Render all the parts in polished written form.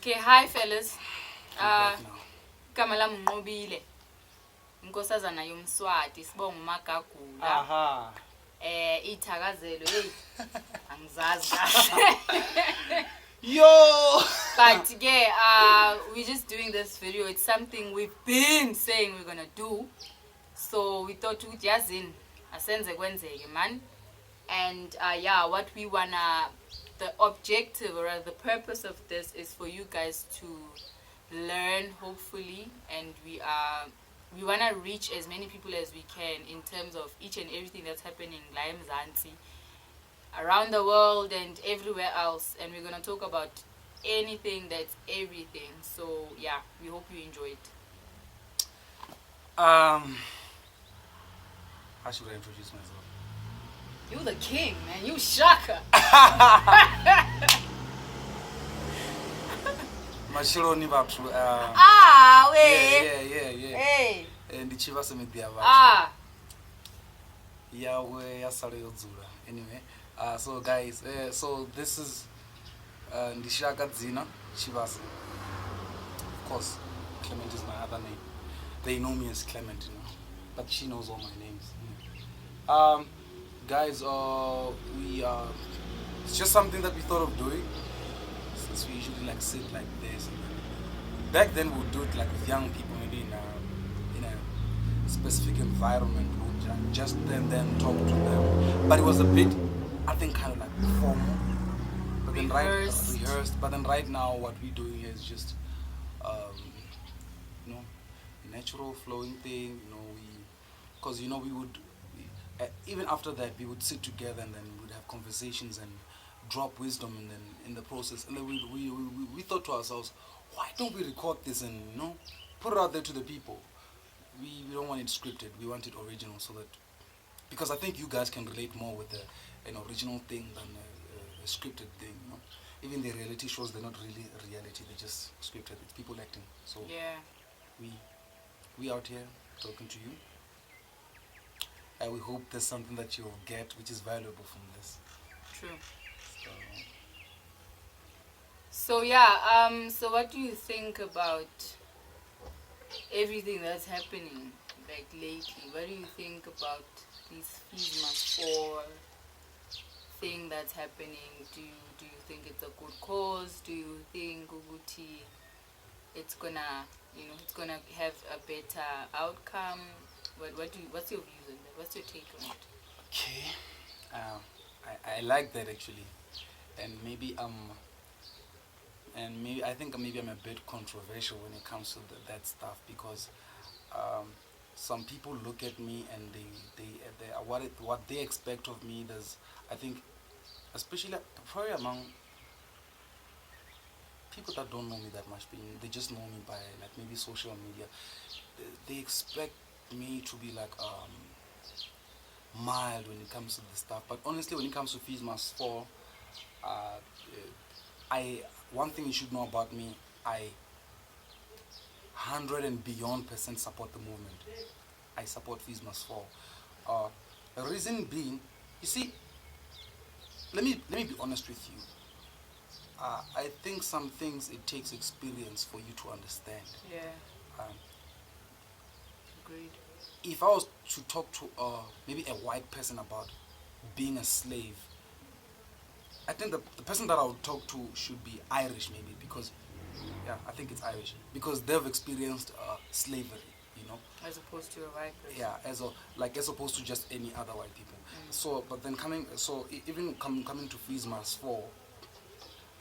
Okay, hi fellas. Back now. Igama lami Nqobile. Inkosazana yomSwati sibonga uMagagula. Aha. Ithakazelo hey angizazi kahle. Yo! But we're just doing this video. It's something we've been saying we're gonna do. So we thought ukuthi yazini asenze kwenzeke man. And what we wanna, the objective or the purpose of this is for you guys to learn, hopefully, and we wanna reach as many people as we can in terms of each and everything that's happening la eMzansi, around the world and everywhere else. And we're gonna talk about anything that's everything. So yeah, we hope you enjoy it. How should I introduce myself? You the king, man. You Shaka. Mashiloni bathu. Wait. Yeah. Hey. Ndichiva semedia bathu. Yawe yasale yodzula. Anyway, so guys, so this is Ndishaka Dzina Chivasa. Of course, Clement is my other name. They know me as Clement, you know, but she knows all my names. Guys, it's just something that we thought of doing, since we usually like sit like this. And back then we would do it like with young people, maybe in a specific environment. We would just then talk to them, but it was a bit, I think, kind of like formal. But then rehearsed. But then right now, what we're doing is just, natural flowing thing. Because we would. Even after that, we would sit together and then we would have conversations and drop wisdom, and then in the process, and then we thought to ourselves, why don't we record this and put it out there to the people? We don't want it scripted. We want it original, so that, because I think you guys can relate more with an original thing than a scripted thing. Even the reality shows, they're not really reality; they're just scripted. It's people acting. So yeah, we out here talking to you. We hope there's something that you'll get which is valuable from this. True. So yeah, so what do you think about everything that's happening like lately? What do you think about this Fees Must Fall thing that's happening? Do you think it's a good cause? Do you think Uguti it's gonna have a better outcome? What's your views on that? What's your take on it? Okay, I like that actually, and maybe I think maybe I'm a bit controversial when it comes to that stuff, because some people look at me and they what they expect of me. I think, especially probably among people that don't know me that much, they just know me by like maybe social media. They expect me to be like mild when it comes to this stuff, but honestly, when it comes to Fees Must Fall, one thing you should know about me, I 100 and beyond % support the movement. I support Fees Must Fall. The reason being, you see, let me be honest with you. I think some things it takes experience for you to understand. Yeah. Agreed. If I was to talk to maybe a white person about being a slave, I think the person that I would talk to should be Irish, maybe, because I think it's Irish, because they've experienced slavery, as opposed to a white person. Yeah, as opposed to just any other white people. So, but then coming to Fees Must Fall,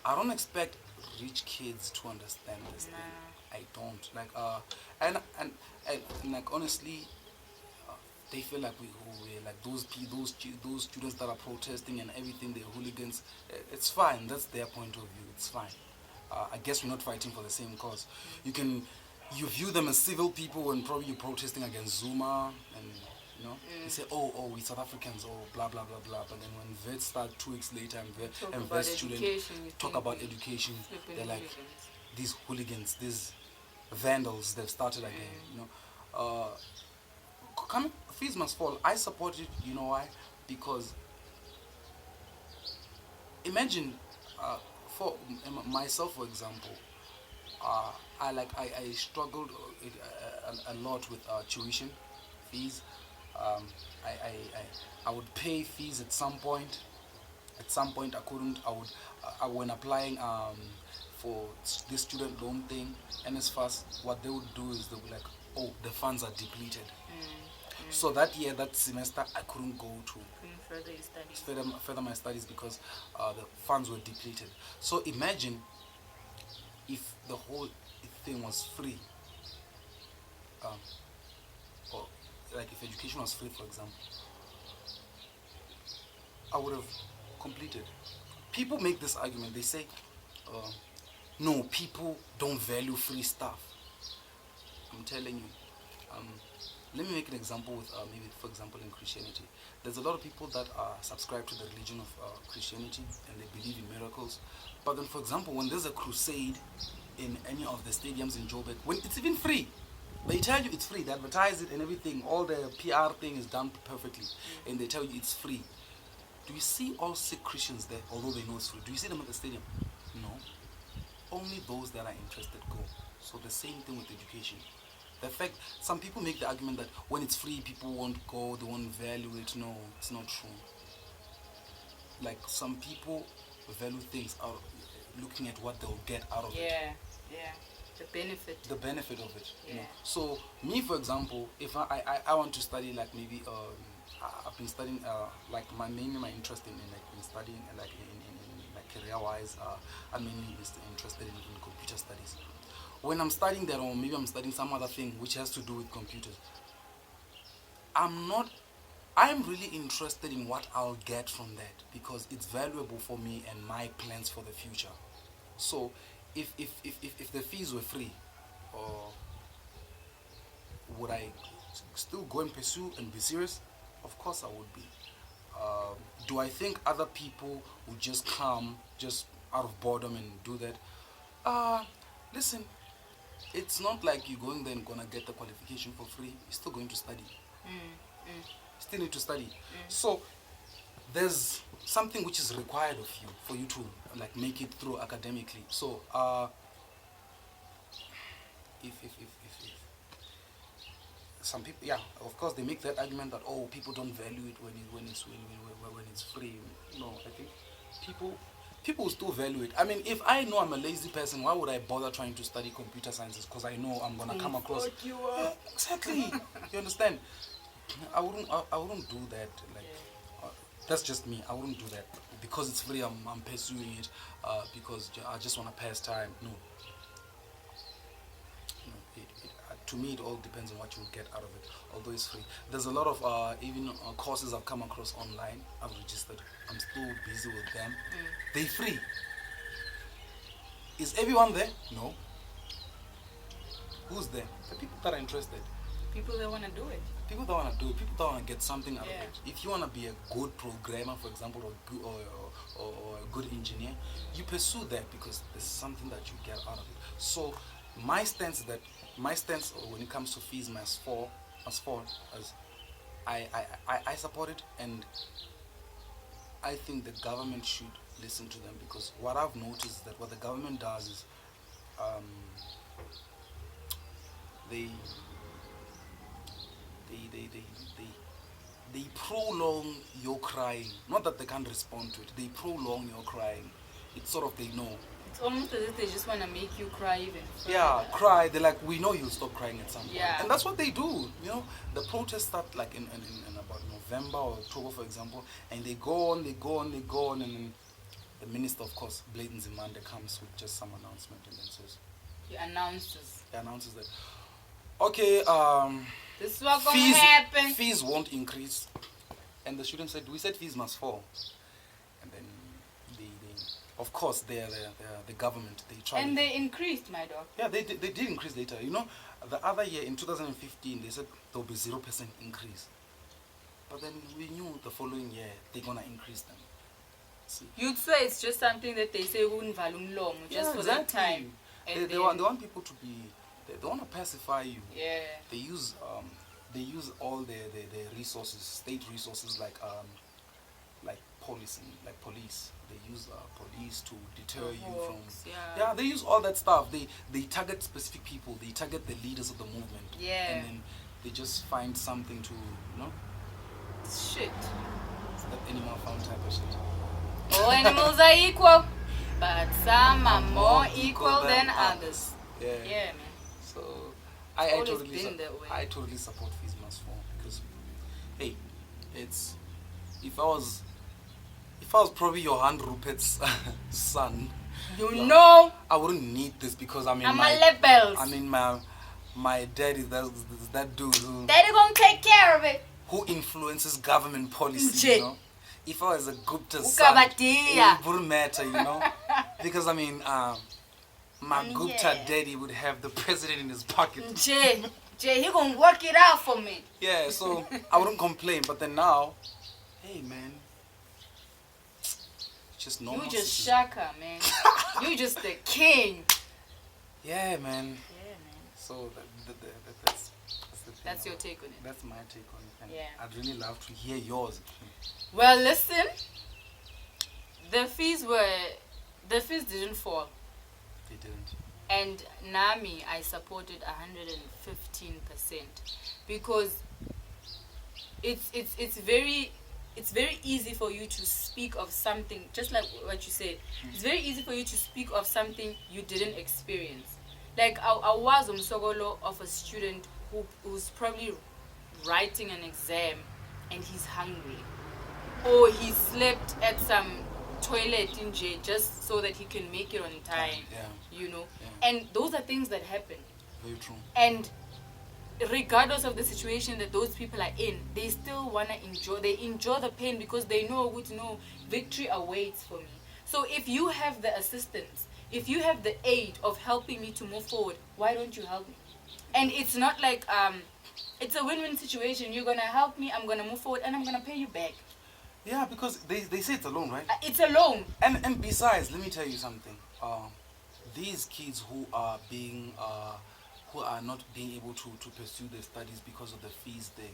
I don't expect rich kids to understand this thing. I don't and like honestly, they feel like we're like those students that are protesting and everything. They're hooligans. It's fine. That's their point of view. It's fine. I guess we're not fighting for the same cause. You view them as civil people when probably you're protesting against Zuma, and you say, oh, we South Africans, oh, blah blah blah blah. But then when vets start 2 weeks later and vet students talk about education, they're like these hooligans, these vandals. They've started again. Fees Must Fall, I support it. You know why? Because imagine, for myself, for example, I struggled a lot with tuition fees. I would pay fees at some point. At some point, I couldn't. When applying for this student loan thing, NSFAS, what they would do is they would like, oh, the funds are depleted. So that year, that semester, I couldn't go to Further your studies. further my studies because the funds were depleted. So imagine if the whole thing was free, or like if education was free, for example, I would have completed. People make this argument. They say, no, people don't value free stuff. I'm telling you. Let me make an example with maybe, for example, in Christianity. There's a lot of people that subscribe to the religion of Christianity and they believe in miracles. But then, for example, when there's a crusade in any of the stadiums in Joburg, when it's even free, they tell you it's free. They advertise it and everything. All the PR thing is done perfectly, and they tell you it's free. Do you see all sick Christians there, although they know it's free? Do you see them at the stadium? No. Only those that are interested go. So the same thing with education. The fact, some people make the argument that when it's free, people won't go, they won't value it. No, it's not true. Like, some people value things out looking at what they'll get out of it. Yeah. The benefit. The benefit of it. Yeah. You know? So, me, for example, if I want to study, like, maybe, I've been studying, like, mainly my interest in studying, like, in like, career-wise, I'm mainly interested in computer studies. When I'm studying that, or maybe I'm studying some other thing which has to do with computers, I'm really interested in what I'll get from that because it's valuable for me and my plans for the future. So if the fees were free, would I still go and pursue and be serious? Of course I would be. Do I think other people would just come just out of boredom and do that? Listen, it's not like you're going there and gonna get the qualification for free. You're still going to study. Still need to study. So there's something which is required of you for you to like make it through academically. So if some people, yeah, of course they make that argument that, oh, people don't value it when it's free. No, I think people still value it. I mean, if I know I'm a lazy person, why would I bother trying to study computer sciences? Because I know I'm gonna come across. Yeah, exactly. You understand? I wouldn't do that. Like, that's just me. I wouldn't do that because it's free. I'm pursuing it because I just wanna pass time. No. To me, it all depends on what you get out of it. Although it's free, there's a lot of even courses I've come across online. I've registered. I'm still busy with them. They're free. Is everyone there? No. Who's there? The people that are interested. People that want to do it. People that want to do it. People that want to get something out of Yeah. it. If you want to be a good programmer, for example, or a good engineer, you pursue that because there's something that you get out of it. So my stance when it comes to fees as I support it, and I think the government should listen to them because what I've noticed is that what the government does is they prolong your crying. Not that they can't respond to it. They prolong your crying. It's sort of they know. It's almost as if they just want to make you cry even further. Yeah, cry. They're like, we know you'll stop crying at some point. Yeah. And that's what they do. You know, the protests start like in about November or October, for example, and they go on, and then the minister, of course, Bladen Zimande, comes with just some announcement and then says, He announces that, okay, this is what's going to happen. Fees won't increase. And the student said, we said fees must fall. And then of course, they're the government. They tried. And they increased, my dog. Yeah, they did increase later. You know, the other year in 2015, they said there will be 0% increase. But then we knew the following year they're gonna increase them. See? You'd say it's just something that they say just for that time. And they want people to be. They want to pacify you. Yeah. They use all their resources, state resources like police, they use police to deter you from. Hawks, yeah. Yeah, they use all that stuff. They target specific people. They target the leaders of the movement. Yeah. And then they just find something to, Shit. it's that animal farm type of shit. All animals are equal, but some are more equal than others. Yeah. Yeah, man. So Always been that way. I totally support FISMAS 4 because, hey, it's if I was probably Johan Rupert's son, You know, I wouldn't need this because I'm a levels. my dad is that dude Daddy gonna take care of it. who influences government policy, Nje. you know. If I was a Gupta son, Ukabadia. it wouldn't matter, you know, because my Gupta Yeah. daddy would have the president in his pocket. Jay, he gonna work it out for me. Yeah, so I wouldn't complain. But then now, hey man, just normal. You just citizen. Shaka, man. You just the king. Yeah, man. Yeah, man. So that's the thing. That's your take on it. That's my take on it. And Yeah. I'd really love to hear yours. Well, listen. The fees didn't fall. They didn't. And Nami, I supported 115% because it's very easy for you to speak of something, just like what you said. It's very easy for you to speak of something you didn't experience. Like I was umsogolo of a student who's probably writing an exam and he's hungry, or he slept at some toilet in jail just so that he can make it on time. Yeah. You know, Yeah. and those are things that happen. Very true. And regardless of the situation that those people are in, they still want to enjoy the pain because they know victory awaits for me. So if you have the assistance, if you have the aid of helping me to move forward, why don't you help me? And it's not like it's a win-win situation. You're gonna help me, I'm gonna move forward, and I'm gonna pay you back. Yeah, because they say it's a loan, right? It's a loan. And besides, let me tell you something. These kids who are not being able to pursue their studies because of the fees thing,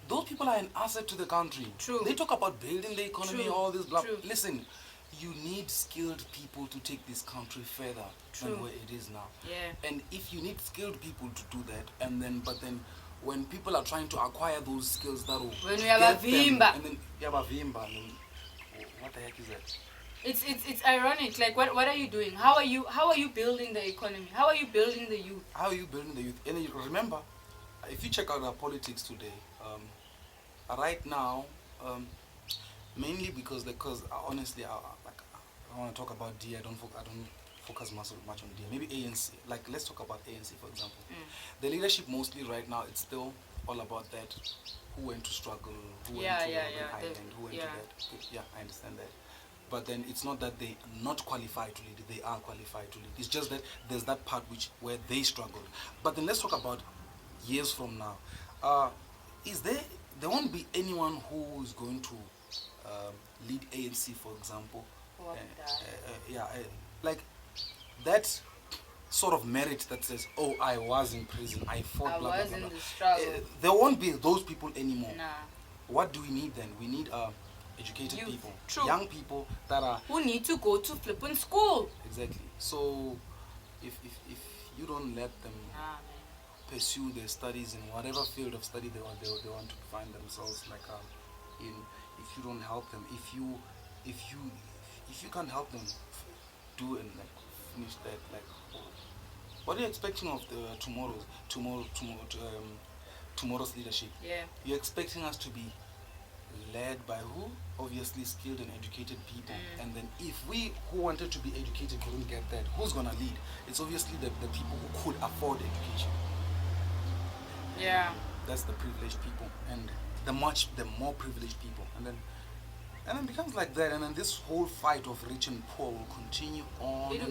those people are an asset to the country. True. They talk about building the economy, True. all this blah. True. Listen, you need skilled people to take this country further True. than where it is now. Yeah. And if you need skilled people to do that, but then when people are trying to acquire those skills, that will When we have get a them, vimba. and then you have a vimba. I mean, what the heck is that? It's ironic. Like what are you doing? How are you building the economy? How are you building the youth? How are you building the youth? And you remember, if you check out our politics today, right now, mainly because honestly, I want to talk about D. I don't focus much on D. Maybe ANC. Like let's talk about ANC for example. The leadership mostly right now, it's still all about that. Who went to struggle? Who went to Robben Island? Who went to that? Yeah, I understand that. But then it's not that they are not qualified to lead, they are qualified to lead. It's just that there's that part where they struggled. But then let's talk about years from now. There won't be anyone who is going to lead ANC, for example. Like that sort of merit that says, oh, I was in prison, I fought, I blah, was blah, blah, in blah. the struggle. There won't be those people anymore. Nah. What do we need then? We need educated Youth. people, True. young people that are Who need to go to flipping school? exactly. So if you don't let them Nah, man. pursue their studies in whatever field of study they want to find themselves in, if you don't help them, if you can't help them do and finish that, what are you expecting of the tomorrow's leadership? Yeah. You're expecting us to be led by who? Obviously skilled and educated people. And then if we who wanted to be educated couldn't get that, who's gonna lead? It's obviously the people who could afford education. Yeah. That's the privileged people, and the more privileged people, and then it becomes like that, and then this whole fight of rich and poor will continue on and on.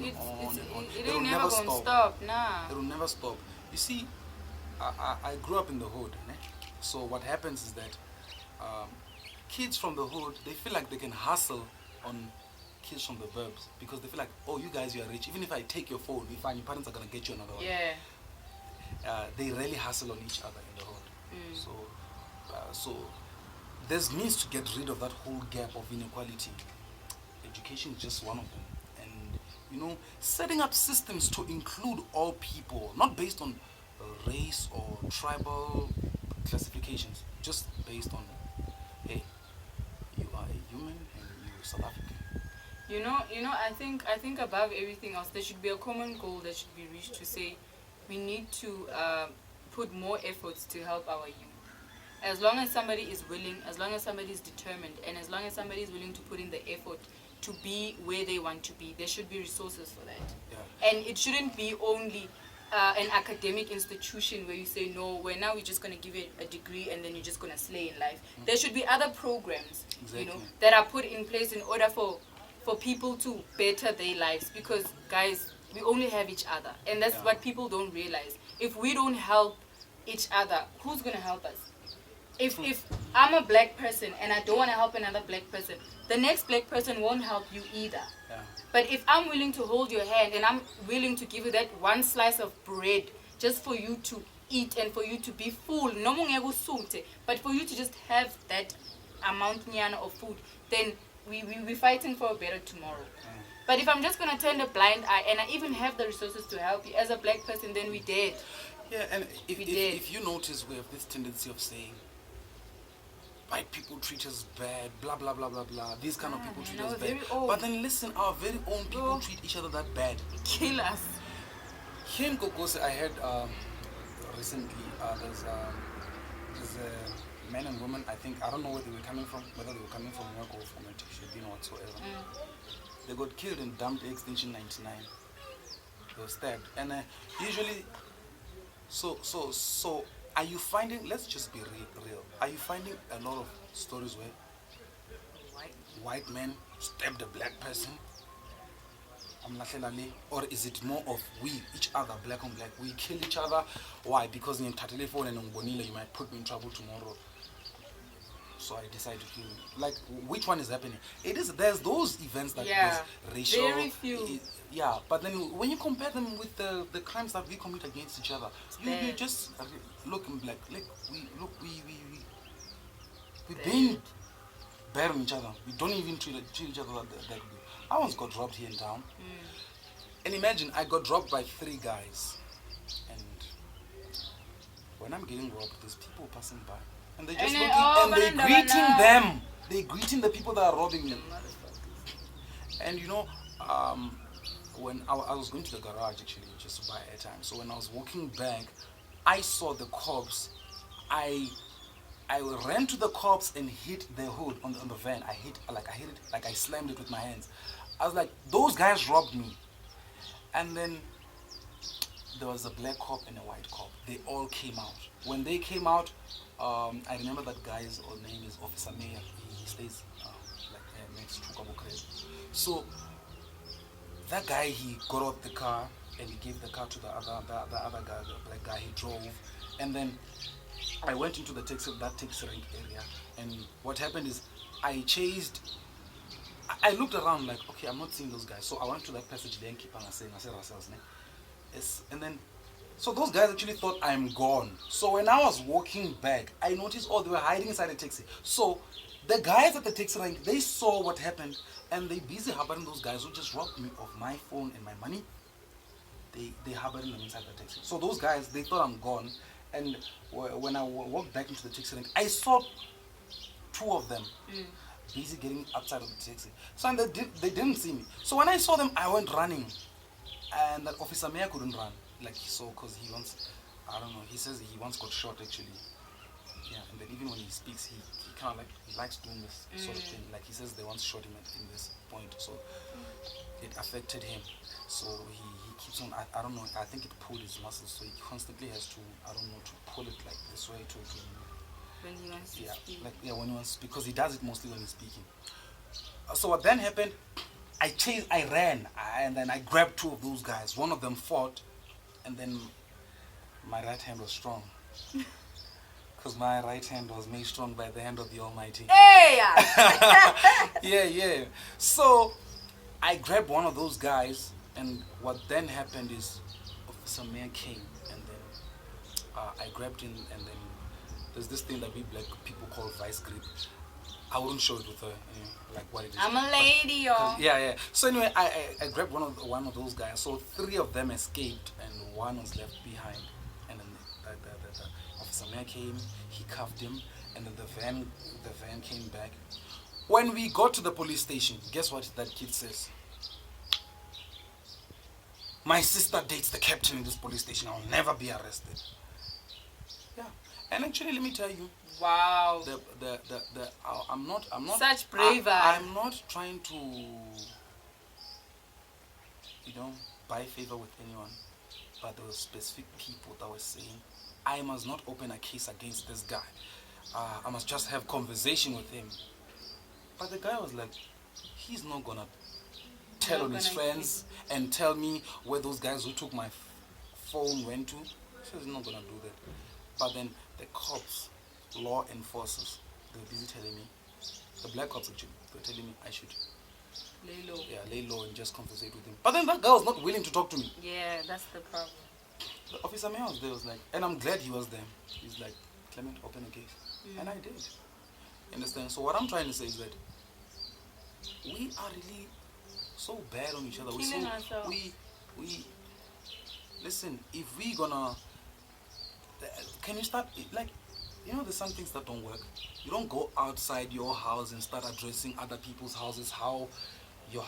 It will ain't never gonna stop. Nah. It will never stop. You see, I grew up in the hood, né? So what happens is that kids from the hood, they feel like they can hustle on kids from the burbs because they feel like, oh, you guys, you are rich. Even if I take your phone, we find your parents are gonna get you another one. Yeah. They really hustle on each other in the hood. So there's means to get rid of that whole gap of inequality. education is just one of them. And setting up systems to include all people, not based on race or tribal classifications, just based on, hey, you are a human and you're South African. I think above everything else, there should be a common goal that should be reached to say we need to put more efforts to help our youth. As long as somebody is willing, as long as somebody is determined, and as long as somebody is willing to put in the effort to be where they want to be, there should be resources for that. Yeah. And it shouldn't be only an academic institution where you say, no, we're just going to give you a degree and then you're just going to slay in life. There should be other programs, Exactly. that are put in place in order for people to better their lives. Because, guys, we only have each other. And that's what people don't realize. If we don't help each other, who's going to help us? If I'm a black person and I don't want to help another black person, the next black person won't help you either. Yeah. But if I'm willing to hold your hand and I'm willing to give you that one slice of bread just for you to eat and for you to be full, no more ngeke usuthe, but for you to just have that amount of food, then we're fighting for a better tomorrow. But if I'm just going to turn a blind eye and I even have the resources to help you as a black person, then we're dead. Yeah, and We did. if you notice, we have this tendency of saying, white people treat us bad, blah, blah, blah, blah, blah. These kind of people treat us bad. But then listen, our very own people treat each other that bad. Kill us. Here in Kokose, I heard recently, there's a man and woman, I think, I don't know where they were coming from, whether they were coming from work or from a T-shirt, or whatsoever. They got killed in Dumped Extinction 99. They were stabbed. And usually, so are you finding, let's just be real, are you finding a lot of stories where white men stabbed a black person? Or is it more of we, each other, black on black, we kill each other? Why? Because in telephone and you might put me in trouble tomorrow, so I decide to kill you. Like, which one is happening? There's those events that there's racial. Very few. Yeah, but then when you compare them with the crimes that we commit against each other, you just look like we being bad on each other. We don't even treat each other that good. I once got robbed here in town, and imagine I got robbed by 3 guys, and when I'm getting robbed, there's people passing by, and they're just looking and they're greeting them. They're greeting the people that are robbing me. And when I was going to the garage actually just to buy airtime, so when I was walking back, I saw the cops. I ran to the cops and hit the hood on the van. I hit it, like I slammed it with my hands. I was like, those guys robbed me. And then there was a black cop and a white cop. They all came out. When they came out, I remember that guy's name is Officer Mayer. He stays next to Kabo Crate. So that guy, he got out the car and he gave the car to the other guy, the black guy. He drove, and then I went into that taxi rank area, and what happened is I looked around like, okay, I'm not seeing those guys. So I went to that passage there and keep on saying, I said ourselves, yes, and then so those guys actually thought I'm gone. So when I was walking back, I noticed they were hiding inside the taxi. So the guys at the taxi rank, they saw what happened, and they busy harboring those guys who just robbed me of my phone and my money. They harboring them inside the taxi. So those guys, they thought I'm gone. And when I walked back into the taxi rank, I saw 2 of them busy getting outside of the taxi. So and they didn't see me. So when I saw them, I went running. And that Officer Mayer couldn't run. Like he saw, because he once, I don't know, he says he once got shot actually. Yeah, and then even when he speaks, he kind of he likes doing this sort of thing. Like he says they once shot him in this point. So it affected him. So he keeps on, I don't know, I think it pulled his muscles. So he constantly has to, I don't know, to pull it like this way to when he wants to speak. When he wants, because he does it mostly when he's speaking. So what then happened, I ran, and then I grabbed 2 of those guys. One of them fought, and then my right hand was strong. Because my right hand was made strong by the hand of the Almighty. Hey! Yeah. So I grabbed one of those guys, and what then happened is Officer Mayer came, and then I grabbed him, and then there's this thing that we black people call vice grip. I wouldn't show it with her, like what it is. I'm a lady, y'all. Yeah. So anyway, I grabbed one of those guys. So 3 of them escaped, and 1 was left behind. And then the officer Mayor came, he cuffed him, and then the van came back. When we got to the police station, guess what that kid says? My sister dates the captain in this police station. I'll never be arrested. Yeah, and actually, let me tell you. Wow. I'm not Such bravery. I'm not trying to, buy favor with anyone, but there were specific people that were saying, I must not open a case against this guy. I must just have conversation with him. But the guy was like, he's not gonna tell on his friends and tell me where those guys who took my phone went to. So he's not gonna do that. But then the cops, law enforcers, they were busy telling me, the black cops actually, they were telling me I should lay low. Yeah, lay low and just conversate with him. But then that guy was not willing to talk to me. Yeah, that's the problem. The officer Mayor was there, was like, and I'm glad he was there. He's like, Clement, open a case. And I did. Understand? So what I'm trying to say is that we are really so bad on each other. We listen, if we gonna, can you start, like, there's some things that don't work. You don't go outside your house and start addressing other people's houses, how your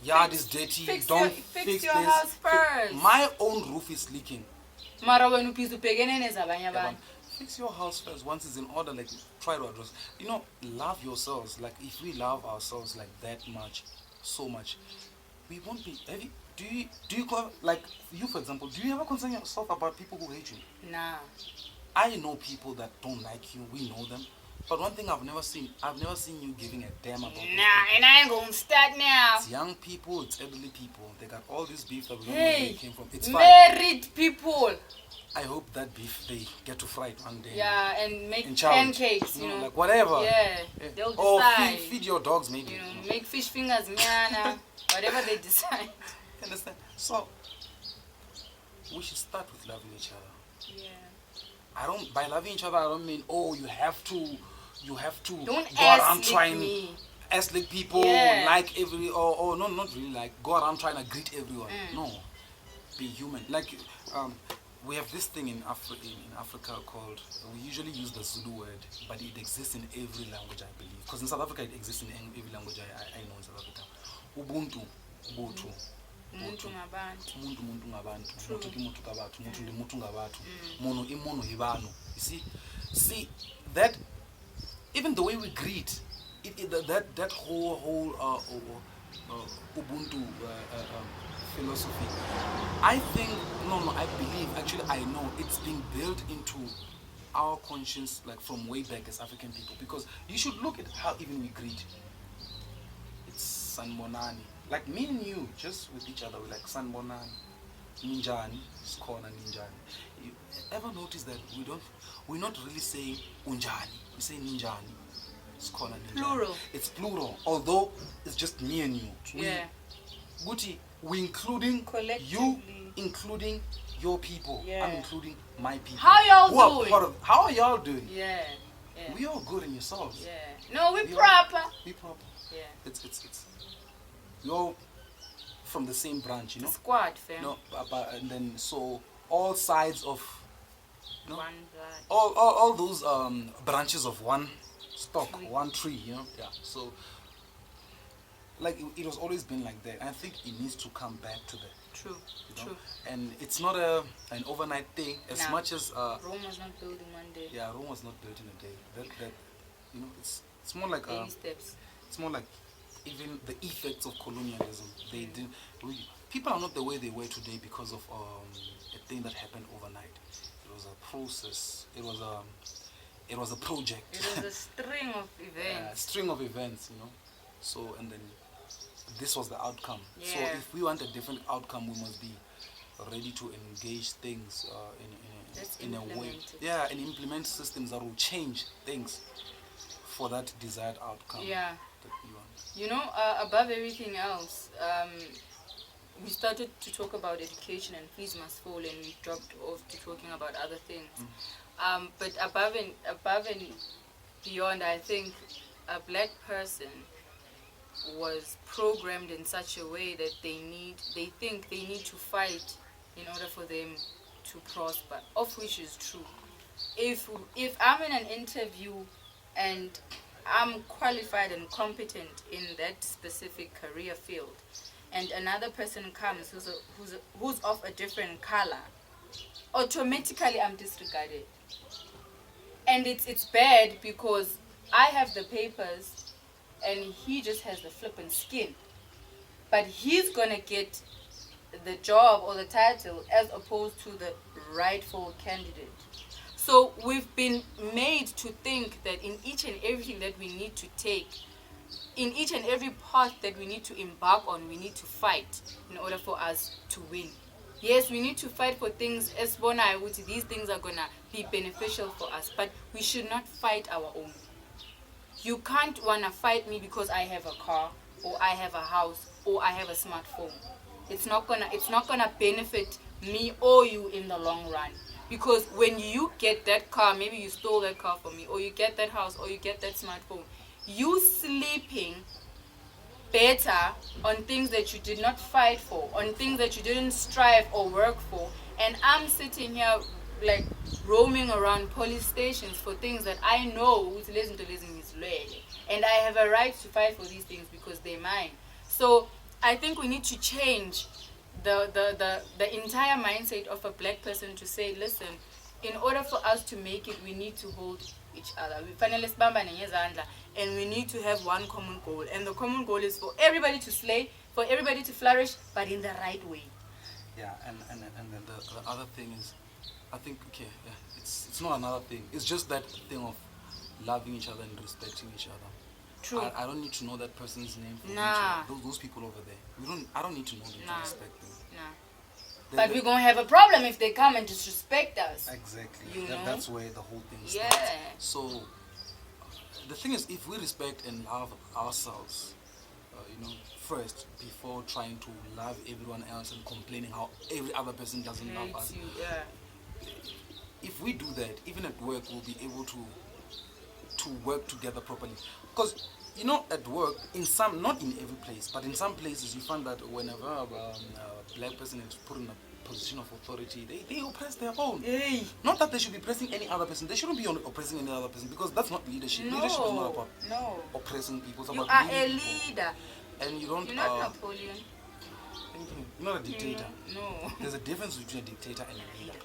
yard is dirty. Fix Don't fix fix your this. house first. My own roof is leaking. Mara wenu pizu pegene nezabanye Yeah, abantu. fix your house first. Once it's in order, like, try to address. Love yourselves. Like, if we love ourselves like that much, so much, we won't be. Do you like you, for example? Do you ever concern yourself about people who hate you? Nah. I know people that don't like you. We know them. But one thing I've never seen you giving a damn about. Nah, and I ain't gonna start now. It's young people, it's elderly people. They got all this beef that we don't know Hey, where it came from. It's fine. married people. I hope that beef they get to fry it one day. Yeah, and make in challenge. pancakes, like whatever. Yeah, they'll Or decide. feed your dogs maybe. Make fish fingers, miana, whatever they decide. Understand? So we should start with loving each other. Yeah. By loving each other I don't mean you have to Don't go around ask trying me. ask like people like every or no, not really like go around trying to greet everyone. No. Be human. Like we have this thing in Africa called, we usually use the Zulu word, but it exists in every language, I believe. Because in South Africa it exists in every language I know in South Africa. Ubuntu, Ubuntu. Umuntu ngabantu. Umuntu ngabantu. Umuntu ki mutu ngabantu. Umuntu ndi mutu ngabantu. Mono imono hibano. You see that even the way we greet, that whole Ubuntu philosophy, I think I believe, actually I know it's been built into our conscience like from way back as African people, because you should look at how even we greet. It's Sanbonani. Like me and you, just with each other, we're like Sanbonani, Ninjani, Skona Ninjani. You ever notice that we're not really saying Unjani, we say Ninjani, Skona Ninjani. Plural. It's plural, although it's just me and you. Yeah. Guti, we including you, including your people. Yeah. I'm including my people. How y'all doing? How are y'all doing? Yeah. We all good in yourselves. Yeah. No, we proper. We proper. Yeah. It's we all from the same branch, Squad, fam. No, and then so all sides of One blood. all those branches of one stock, Tree. one tree, Yeah. So like it was always been like that. I think it needs to come back to that. True. True. And it's not an overnight thing as much as Rome was not built in one day. yeah, Rome was not built in a day. That it's more like Baby steps. it's more like even the effects of colonialism. They didn't people are not the way they were today because of a thing that happened overnight. It was a process. It was a project. It was a string of events. String of events, So and then this was the outcome. Yeah. So if we want a different outcome, we must be ready to engage things in a way. Yeah, and implement systems that will change things for that desired outcome. Yeah. That you want. Above everything else, we started to talk about education and fees must fall, and we dropped off to talking about other things. But above and beyond, I think a black person was programmed in such a way that they think they need to fight in order for them to prosper, of which is true. If I'm in an interview and I'm qualified and competent in that specific career field, and another person comes who's of a different color, automatically I'm disregarded. And it's bad because I have the papers and he just has the flippant skin. But he's gonna get the job or the title as opposed to the rightful candidate. So we've been made to think that in each and everything that we need to take, in each and every path that we need to embark on, we need to fight in order for us to win. Yes, we need to fight for things as bona, which these things are gonna be beneficial for us, but we should not fight our own. You can't wanna fight me because I have a car or I have a house or I have a smartphone. It's not gonna benefit me or you in the long run. Because when you get that car, maybe you stole that car from me, or you get that house, or you get that smartphone, you sleeping better on things that you did not fight for, on things that you didn't strive or work for, and I'm sitting here like roaming around police stations for things that I know and I have a right to fight for these things because they're mine. So I think we need to change the entire mindset of a black person to say, listen, in order for us to make it, we need to hold each other. And we need to have one common goal. And the common goal is for everybody to slay, for everybody to flourish, but in the right way. Yeah, and then the other thing is, I think, okay, yeah, it's not another thing. It's just that thing of loving each other and respecting each other. True. I don't need to know that person's name. Nah. Those people over there. I don't need to know them to respect them. Nah. But we're going to have a problem if they come and disrespect us. Exactly. You know? That's where the whole thing starts. Yeah. So, the thing is, if we respect and love ourselves, first, before trying to love everyone else and complaining how every other person doesn't love us. If we do that, even at work, we'll be able to work together properly. Because, at work, not in every place, but in some places, you find that whenever a black person is put in a position of authority, they oppress their own. Hey. Not that they should be oppressing any other person. They shouldn't be oppressing any other person because that's not leadership. No. Leadership is not about oppressing people. It's You about are a leading people. leader. And you don't. You're not Napoleon. You're not a dictator. No. There's a difference between a dictator and a leader.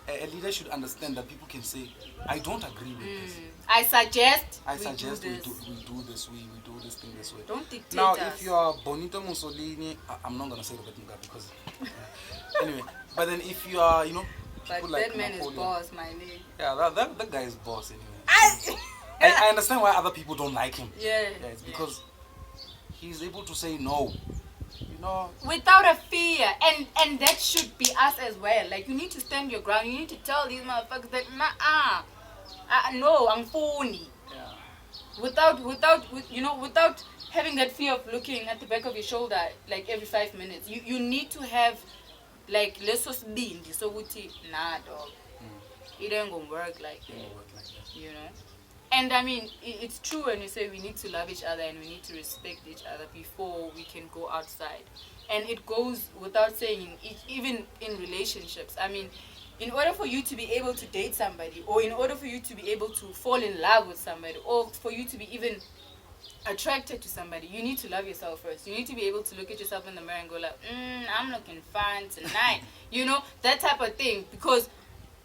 A leader should understand that people can say, I don't agree with this. I suggest we do this thing this way. Don't dictate Now, us. if you are Benito Mussolini, I'm not going to say Robert Mugabe because... anyway, but then if you are, people but like that man Napoleon, is boss, my name. Yeah, that guy is boss anyway. I understand why other people don't like him. Yeah. It's because he's able to say no. Without a fear, and that should be us as well. Like, you need to stand your ground. You need to tell these motherfuckers that no, I'm phony. Yeah. Without having that fear of looking at the back of your shoulder like every 5 minutes. You need to have like lesos bindi so nah dog. It ain't gonna work like that. And I mean, it's true when we say we need to love each other and we need to respect each other before we can go outside. And it goes without saying, even in relationships. I mean, in order for you to be able to date somebody, or in order for you to be able to fall in love with somebody, or for you to be even attracted to somebody, you need to love yourself first. You need to be able to look at yourself in the mirror and go like, I'm looking fine tonight. That type of thing. Because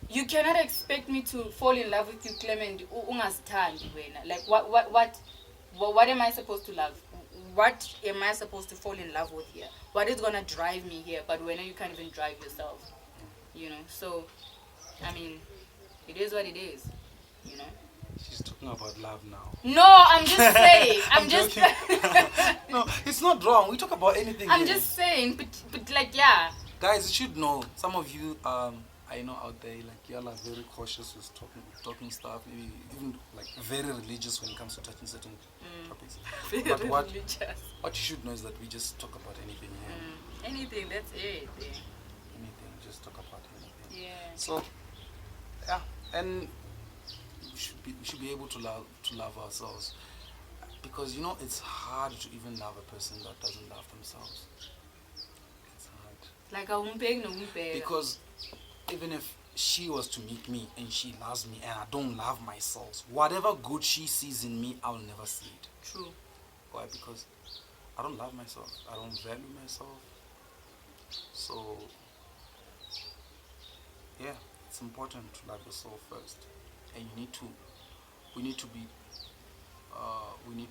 you cannot expect me to fall in love with you, Clement. Like, what am I supposed to love? What am I supposed to fall in love with here? What is gonna drive me here? But when you can't even drive yourself, So, I mean, it is what it is, She's talking about love now. No, I'm just saying. I'm just. No, it's not wrong. We talk about anything. I'm just saying, but like, yeah. Guys, you should know. Some of you, I know out there, like, y'all are very cautious with talking stuff, maybe even like very religious when it comes to touching certain topics. But what you should know is that we just talk about anything here. Anything, that's it. Yeah. Anything, just talk about anything. Yeah. So, yeah, and we should be able to love ourselves, because you know it's hard to even love a person that doesn't love themselves. It's hard. Like a umbeg no umbeg. Because even if she was to meet me and she loves me and I don't love myself, whatever good she sees in me, I'll never see it. True. Why? Because I don't love myself. I don't value myself. So, yeah, it's important to love yourself first. And we need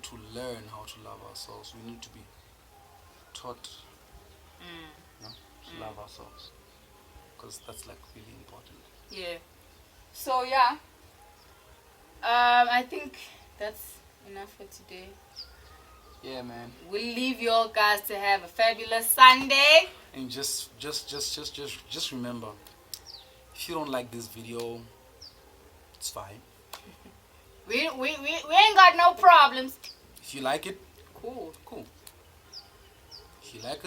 to learn how to love ourselves. We need to be taught, you know, to love ourselves. Because that's like really important. Yeah. So yeah. I think that's enough for today. Yeah, man. We'll leave you all guys to have a fabulous Sunday. And just remember, if you don't like this video, it's fine. We ain't got no problems. If you like it, Cool. cool. If you like us,